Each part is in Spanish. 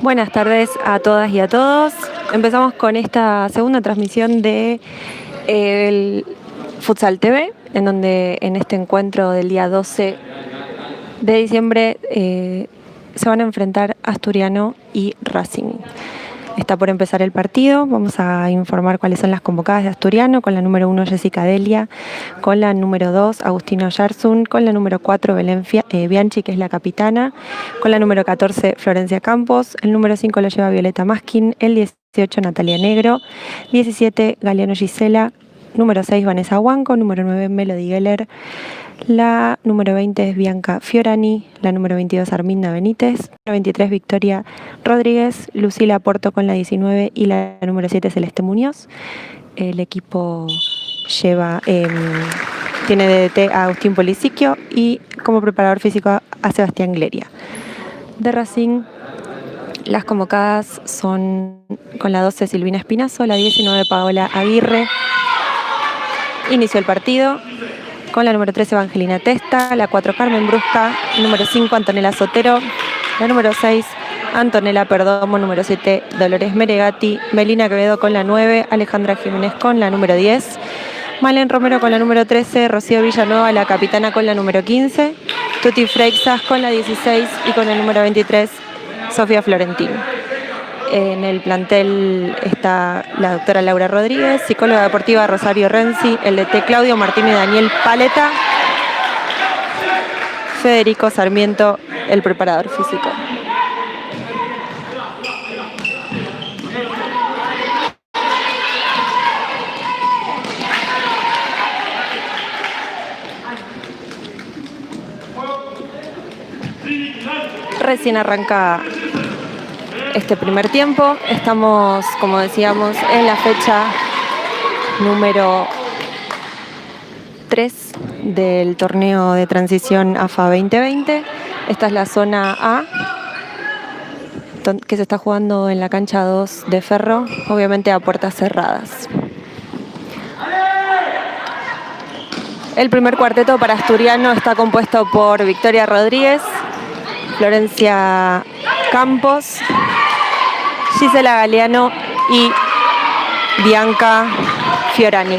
Buenas tardes a todas y a todos. Empezamos con esta segunda transmisión de el Futsal TV, en donde en este encuentro del día 12 de diciembre se van a enfrentar Asturiano y Racing. Está por empezar el partido. Vamos a informar cuáles son las convocadas de Asturiano, con la número 1 Jessica Delia, con la número 2 Agustino Yarsun, con la número 4 Belén Bianchi, que es la capitana, con la número 14 Florencia Campos, el número 5 lo lleva Violeta Maskin, el 18 Natalia Negro, 17 Galeano Gisela, número 6 Vanessa Huanco, número 9 Melody Geller, la número 20 es Bianca Fiorani, la número 22 Arminda Benítez, la 23 Victoria Rodríguez, Lucila Porto con la 19 y la número 7 Celeste Muñoz. El equipo tiene de DT a Agustín Polisiquio y como preparador físico a Sebastián Gleria. De Racing, las convocadas son con la 12 Silvina Espinazo, la 19 Paola Aguirre. Inició el partido con la número 13 Evangelina Testa, la 4 Carmen Brusca, número 5 Antonella Sotero, la número 6 Antonella Perdomo, número 7 Dolores Meregati, Melina Quevedo con la 9, Alejandra Jiménez con la número 10, Malen Romero con la número 13, Rocío Villanueva, la capitana con la número 15, Tuti Freixas con la 16 y con el número 23 Sofía Florentín. En el plantel está la doctora Laura Rodríguez, psicóloga deportiva Rosario Renzi, el DT Claudio Martín y Daniel Paleta, Federico Sarmiento, el preparador físico. Recién arranca este primer tiempo. Estamos, como decíamos, en la fecha número 3 del torneo de transición AFA 2020. Esta es la zona A, que se está jugando en la cancha 2 de Ferro, obviamente a puertas cerradas. El primer cuarteto para Asturiano está compuesto por Victoria Rodríguez, Florencia Campos, Gisela Galeano y Bianca Fiorani.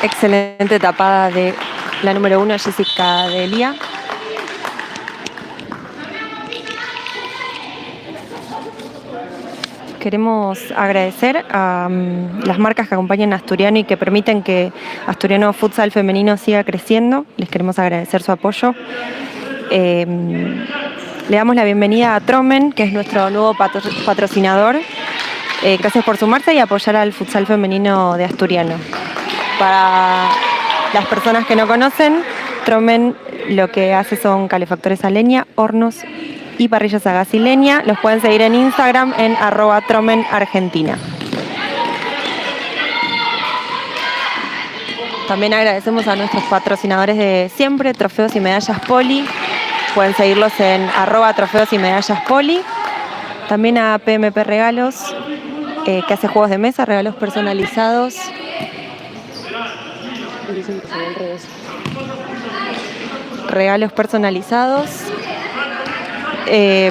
Excelente tapada de la número 1, Jessica Delia. Queremos agradecer a las marcas que acompañan a Asturiano y que permiten que Asturiano Futsal Femenino siga creciendo. Les queremos agradecer su apoyo. Le damos la bienvenida a Tromen, que es nuestro nuevo patrocinador. Gracias por sumarse y apoyar al Futsal Femenino de Asturiano. Para las personas que no conocen, Tromen lo que hace son calefactores a leña, hornos y parrillas a gas y leña. Los pueden seguir en Instagram en @tromenargentina. También agradecemos a nuestros patrocinadores de siempre, Trofeos y Medallas Poli. Pueden seguirlos en @Trofeos y Medallas Poli. También a PMP Regalos, que hace juegos de mesa, regalos personalizados. Regalos personalizados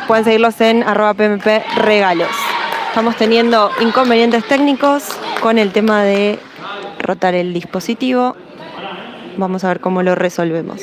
pueden seguirlos en @pmpregalos. Estamos teniendo inconvenientes técnicos con el tema de rotar el dispositivo. Vamos a ver cómo lo resolvemos.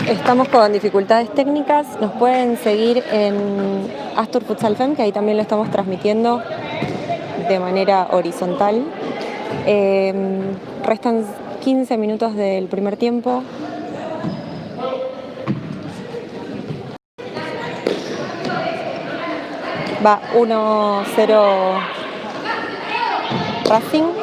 Estamos con dificultades técnicas. Nos pueden seguir en Astur Futsal Fem, que ahí también lo estamos transmitiendo de manera horizontal. Restan 15 minutos del primer tiempo. Va 1-0 Racing.